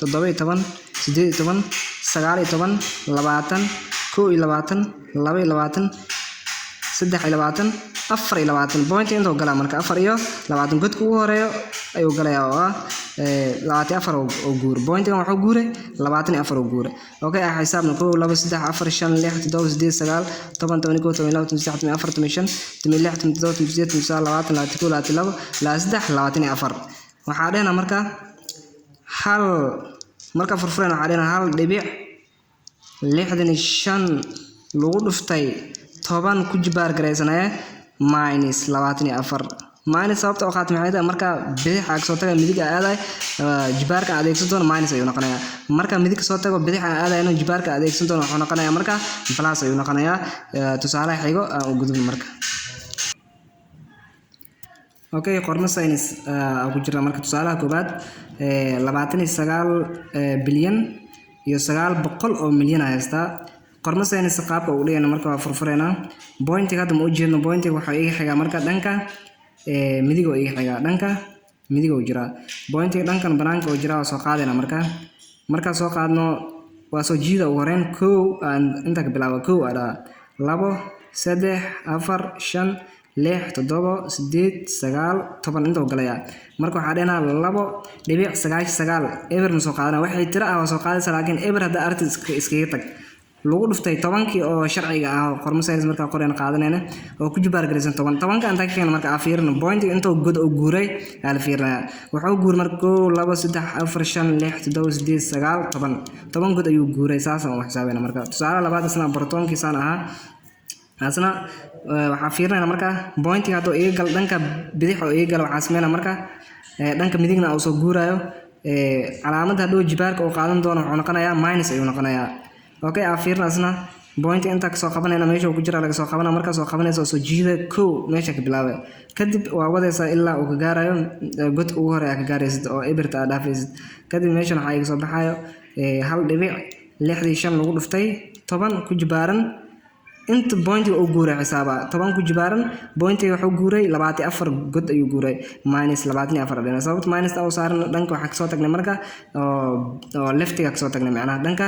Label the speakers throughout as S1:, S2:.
S1: toban, 16, 17, 18, 19, 20, 21, 22, 23, 24 point inta uu galaa marka 4 iyo 20 godka ugu horeeyo ayuu galayaa oo ah 24 oo guur pointigan wuxuu guuray 24 oo guuray okay xisaabna 1 2 3 4 5 6 7 8 9 10 11 12 13 14 waxaa dheena marka hal marka furfureen waxaa dheena hal dhibic 65 lagu dhuftay 10 ku jibaar gareysanaya minus 24 minus sababta oo qaat maxay tahay marka bidix aad soo tago midig aaday jibaarka adeegsan doona minus ayuu noqonayaa marka midig soo tago bidix aadayna jibaarka adeegsan doona wuxuu noqonayaa marka plus ayuu noqonayaa tusaale xigo u gudub marka okay qorno saynis ku jira marka tusaalaha koobaad 29 bilyan iyo 900 oo milyan haystaa qormo saynis qaabka uu dhigana marka waa furfureenaa pointiga hadda ma u jeedno pointiga waxa iga xiga marka dhanka midig oo iga xiga dhanka midig oo jira pointiga dhankan banaanka oo jira soo qaadayna marka soo qaadno waa soo jiida ugu horeen 1 aan inta ka bilaabo 1 ada 2 3 4 5 6 7 8 9 10 inta galaya marka waxa dheena 2.99 ever soo qaadana waxay tira ah soo qaadaysa laakiin ever hada artis iskaga tag lagu dhuftay 10kii oo sharciga ah qormo saynis marka qoreen qaadanayna oo ku jibaar galaysan 10ka anta keen marka afiirna point inta god oo guuray hal fiirna wuxuu guur marka 2 3 4 5 6 7 8 9 10 god ayuu guuray saasan oo xisaabeena marka tusaale labaad isna bartoonkii saan aha asna waxa fiirnaa marka point hado iga gal dhanka bidix oo iga gal waxa sameeyna marka dhanka midigna oo soo guurayo calaamadda hadoo jibaarka oo qaadan doono wuxuu noqonayaa minus ayuu noqonayaa okay afiirna asna point inta ka soo qabanayna meesha ku jira laga soo qabana marka soo qabanayso soo jiida 1 meesha ka bilaabay kadib waa wadaysa ilaa uu ka gaarayo god ugu hore ka gaaraysid oo eberta dhaafaysid kadib meesha waxa iga soo baxayo 1.65 lagu dhuftay 10 ku jibaaran inta point oo guuray xisaaba 10 ku jibaaran point wuxuu guuray 24 god ayuu guuray minus 24 dhanka sababta minus oo saaran dhanka waxa ka soo tagnay marka oo leftiga ka soo tagnay macnaha dhanka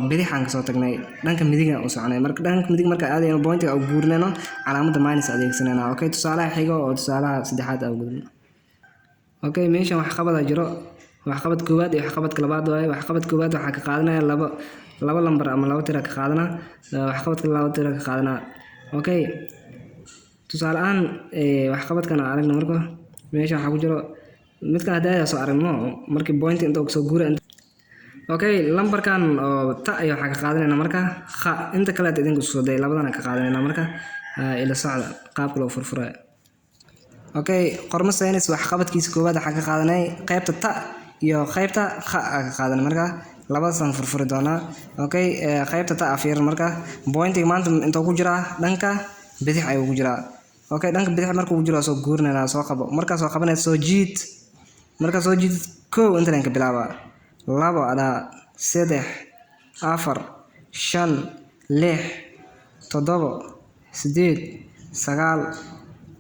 S1: bidixan ka soo tagnay dhanka midiga oo soconay marka dhanka midig marka aadayno point oo guurnayno calaamadda minus adeegsanayna okay tusaalaha xiga oo tusaalaha saddexaad oo gudubno okay meesha wax qabada jiro wax qabad koowaad iyo wax qabadka labaad waaye wax qabad koowaad waxa ka qaadanaya laba lambar ama laba tira ka qaadana wax qabadka laba tira ka qaadana okay tusaale aan wax qabadkana aragna marka meesha waxa ku jiro midka hadda soo aragno markii point inta soo guuray okay lambarkan oo ta ayo waxa ka qaadanayna marka kha inta kale idinku soo day labadana ka qaadanayna marka ila socda qaabka loo furfuray okay qormo saynis wax qabadkiisa koowaad waxa ka qaadanay qaybta ta iyo qaybta kha ka qaadanay marka labadaas furfuri doona okay qaybta ta afiir marka pointiga maanta inta ku jira dhanka bidix ayuu ku jira okay dhanka bidix marka uu jiro soo guurnayna soo qabo marka soo qabanay soo jiid marka soo jiid 1 inta ka bilaaba 2 ada 3 4 5 6 7 8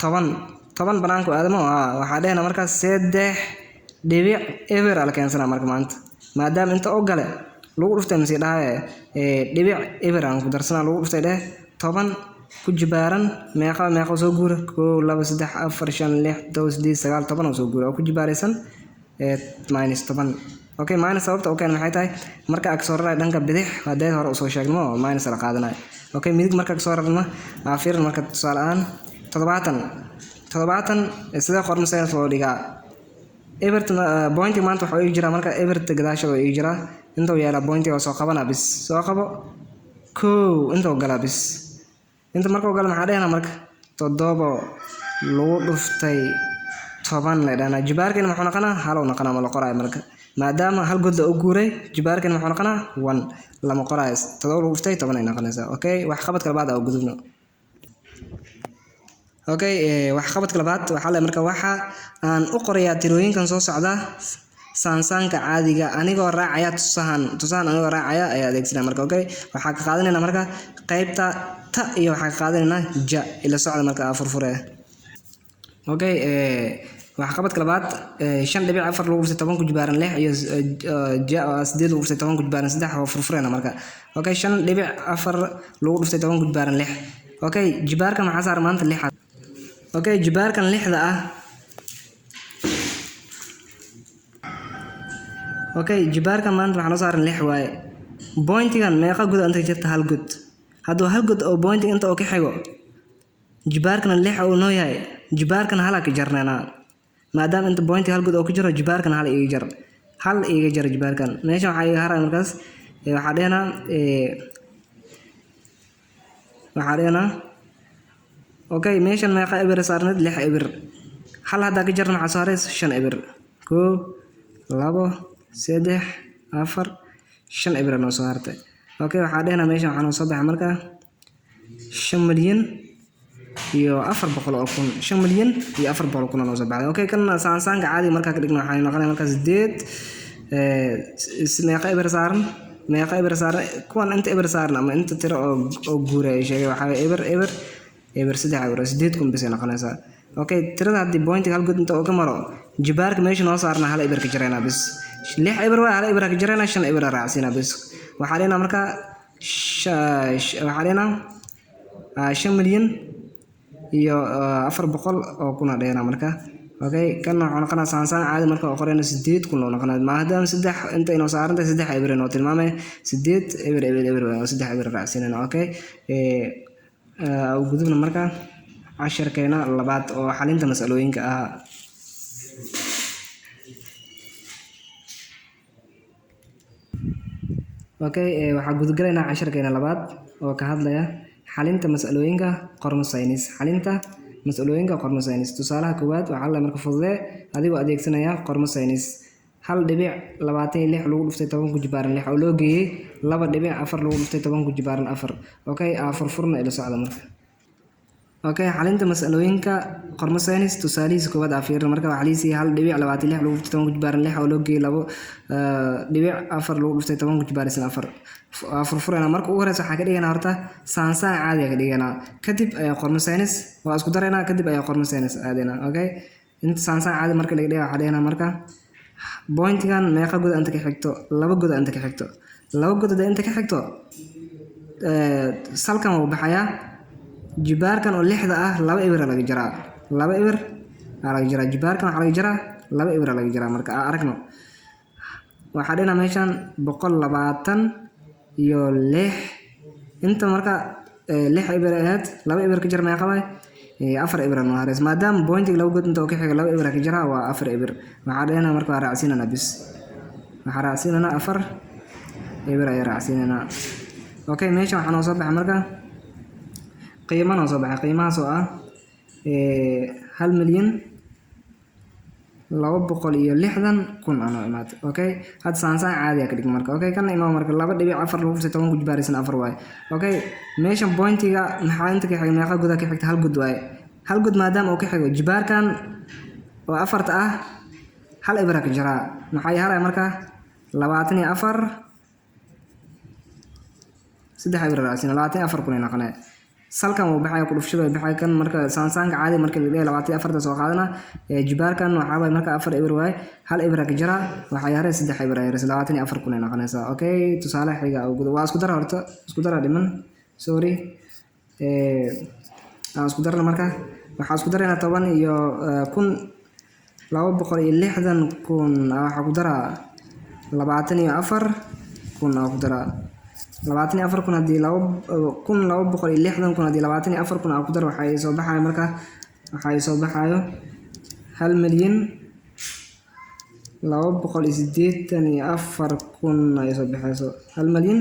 S1: 9 10 banaanku aadamo waxa dheena marka 3 dhibic ever ala keensana marka maanta maadaama inta oo gale lagu dhuftay mise dhahay dhibic ever aan ku darsana lagu dhuftay 10 ku jibaaran meeqa soo guura 1 2 3 4 5 6 7 8 9 10 soo guura ku jibaaraysan minus 10 okay minus sababta okay maxay tahay marka aad soo raray dhanka bidix haday hore soo sheegno minus la qaadanayo okay midig marka soo rarna afiir marka tusaale aan 70 sida qormo saynis loo dhigaa eberta point maanta waxa ay jira marka eberta gadaasho ay jira inta yaala point oo soo qabana bis soo qabo 1 inta gala bis inta marka gala maxaa dheena marka 7 lagu dhuftay 10 leedana jibaarkan wuxuu noqonaa hal oo noqonaa ma la qoraay marka maadaama hal god oo guuray jibaarkan wuxuu noqonaa 1 lama qoraay 7 lagu dhuftay 10 ay noqonaysaa okay wax qabadka labaad oo gudubno okay wax qabadka labaad waxa la marka waxa aan u qorayaa tirooyinkan soo socda saansaanka caadiga anigoo raacaya tusahan anigoo raacaya ayaa adeegsanaa marka okay waxa ka qaadanayna marka qaybta ta iyo waxa ka qaadanayna ja ila socda marka furfure okay wax qabadka labaad 5.4 lagu dhuftay 10 ku jibaaran 6 iyo ja 8 lagu dhuftay 10 ku jibaaran 3 waa furfurena marka okay 5.4 lagu dhuftay 10 ku jibaaran 6 okay jibaarka maxaa saar maanta 6 okay jibaarkan 6da ah okay jibaarkan maanta waxaan saaran 6 waaye pointigan meeqa god inta jirta hal god hadoo hal god oo point inta oo ka xigo jibaarkan 6 oo noo yahay jibaarkan hala ka jarnayna maadaama inta point hal god oo ku jiro jibaarkan hal iga jar jibaarkan meesha waxa iga haray markaas waxa dheena okay meeshan meeqa eber saarnad 6 eber hal hada ka jarna waxa saaray 5 eber 1 2 3 4 5 eber noo saartay okay waxa dheena meeshan waxa noo soo baxay marka 5 milyan iyo 400 oo kun 5 milyan iyo 400 kun oo soo baxay okay kan saansaanka caadi marka ka dhigno waxa noqonay marka 8 meeqa eber saaran kuwan inta eber saaran ama inta tiro oo guuray sheegay waxa eber 3 eber 8 kun bis noqonaysa okay tirada hadii pointiga hal god inta oo ka maro jibaarka meesha noo saarna hal eber ka jirayna bis 6 eber waa hal eber ka jirayna 5 eber raacsiina bis waxa leena marka waxa leena 5 milyan iyo 400 oo kuna dheena marka okay kan waxaan qana saan caadi marka oo qorayna 8 kun oo noqonaa maadaama 3 inta inoo saaranta 3 eber inoo tilmaamay 8 eber 3 eber raacsiina okay gudubna marka casharkeena labaad oo xalinta mas'alooyinka ah okay waxa gudgalaynaa casharkeena labaad oo ka hadlaya xalinta mas'alooyinka qormo saynis tusaalaha koowaad waxa la marka fududee adigoo adeegsanaya qormo saynis 1.26 lagu dhuftay 10 ku jibaaran 6 oo loo geeyay 2.4 lagu dhuftay 10 ku jibaaran 4 okay furfurna ila socda marka okay xalinta mas'alooyinka qormo saynis tusaalihiisa koowaad afiir marka waxa liisi 1.26 lagu dhuftay 10 ku jibaaran 6 oo loo geeyay 2.4 lagu dhuftay 10 ku jibaaran 4 furfurna marka ugu horeysa waxa ka dhiganaa horta saansaan caadi ka dhiganaa kadib ayaa qormo saynis waa isku dareynaa kadib ayaa qormo saynis aadina okay inta saansaan caadi marka laga dhigaa waxa dhiganaa marka pointigan meeqa god inta ka xigto 2 god inta ka xigto 2 god inta ka xigto salkan uu baxaya jibaarkan oo 6 ah 2 eber laga jaraa 2 eber laga jaraa jibaarkan waxa laga jaraa 2 eber laga jaraa marka aragno waxa dhina meeshan 120 iyo 6 inta marka 6 eber aad 2 eber ka jar meeqa way 4 eber ma harees maadaama pointiga 2 god inta oo ka xiga 2 eber ka jaraa waa 4 eber waxa dhina marka raacsinana bis waxa raacsinana 4 eber ay raacsinana okay meeshan waxa noo soo baxay marka qiimaha soo baxay qiimaha soo ah 1 milyan 260 kun ano imaad okay had saansaan caadi ka dhig marka okay kan imaam marka 2.4 lagu dhuftay 10 ku jibaaraysan 4 way okay meeshan pointiga maxaa inta ka xigay meeqa god ka xigta hal god way hal god maadaama uu ka xigo jibaarkan oo 4 ah hal eber ka jira maxay yahay marka 24 3 eber raasina 24 kun noqonay salkan uu baxay ku dhufshada baxay kan marka saansaanka caadi marka la leeyahay 24 soo qaadana jibaarkan waxa way marka 4 eber way hal eber ka jira waxa yahay 3 eber ay 24 kun noqonaysa okay tusaale xiga oo waa isku dar horta isku dar dhiman sorry isku darna marka waxa isku darayna 10 iyo kun 260 kun waxa ku dara 24 kun ku dara 24 kun hadii 260 kun hadii 24 kun ku dar waxa soo baxay marka waxa soo baxayo 1 milyan 284 kun ay soo baxayso 1 milyan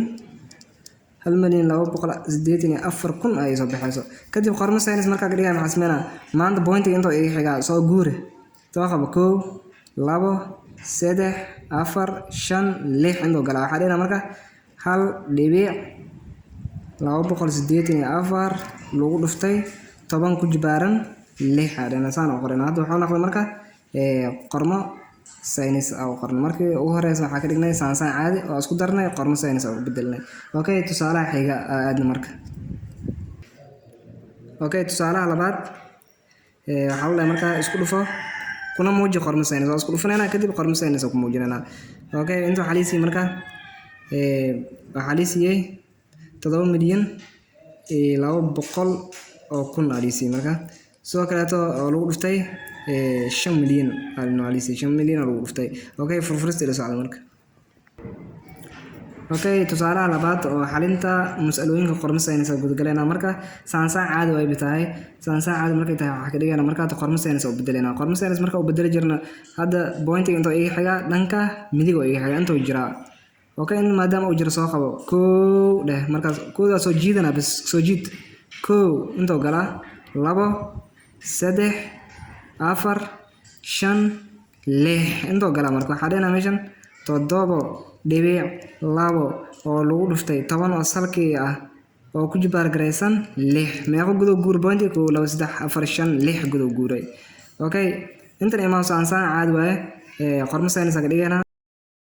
S1: 284 kun ay soo baxayso kadib qormo saynis marka ka dhigay maxaa sameeyna maanta pointiga inta ay xiga soo guure tawaqaba 1 2 3 4 5 6 inta gala waxa dhina marka 1.284 lagu dhuftay 10 ku jibaaran 6 adana saan oo qorina hadda waxa noqday marka qormo saynis oo qorno markii ugu horeysa waxa ka dhignay saansaan caadi oo isku darnay qormo saynis oo bedelnay okay tusaalaha xiga aadna marka okay tusaalaha labaad waxa la marka isku dhufo kuna muuji qormo saynis oo isku dhufanayna kadib qormo saynis oo ku muujinayna okay inta xaliisi marka waxa liisiyay 7 milyan 200 oo kun aliisi marka soo kale oo lagu dhuftay 5 milyan aliisi 5 milyan lagu dhuftay okay furfurista ila socda marka okay tusaalaha labaad oo xalinta mas'alooyinka qormo saynis oo gudgalena marka saansaan caadi way bitahay saansaan caadi markay tahay waxa ka dhigana marka qormo saynis oo bedelena qormo saynis marka uu bedel jirna hadda pointiga inta ay xiga dhanka midiga ay xiga inta jira okay in maadaama uu jiro soo qabo koo dheh markaas kooda soo jiidana bas soo jiid koo inta gala 2 3 4 5 6 inta gala marka waxa dhina meeshan 7.2 oo lagu dhuftay 10 oo salkii ah oo ku jibaar gareysan 6 meeqa gudo guur pointiga 2 3 4 5 6 gudo guuray okay inta imaam saansaan caadi waaye qormo saynis ka dhigana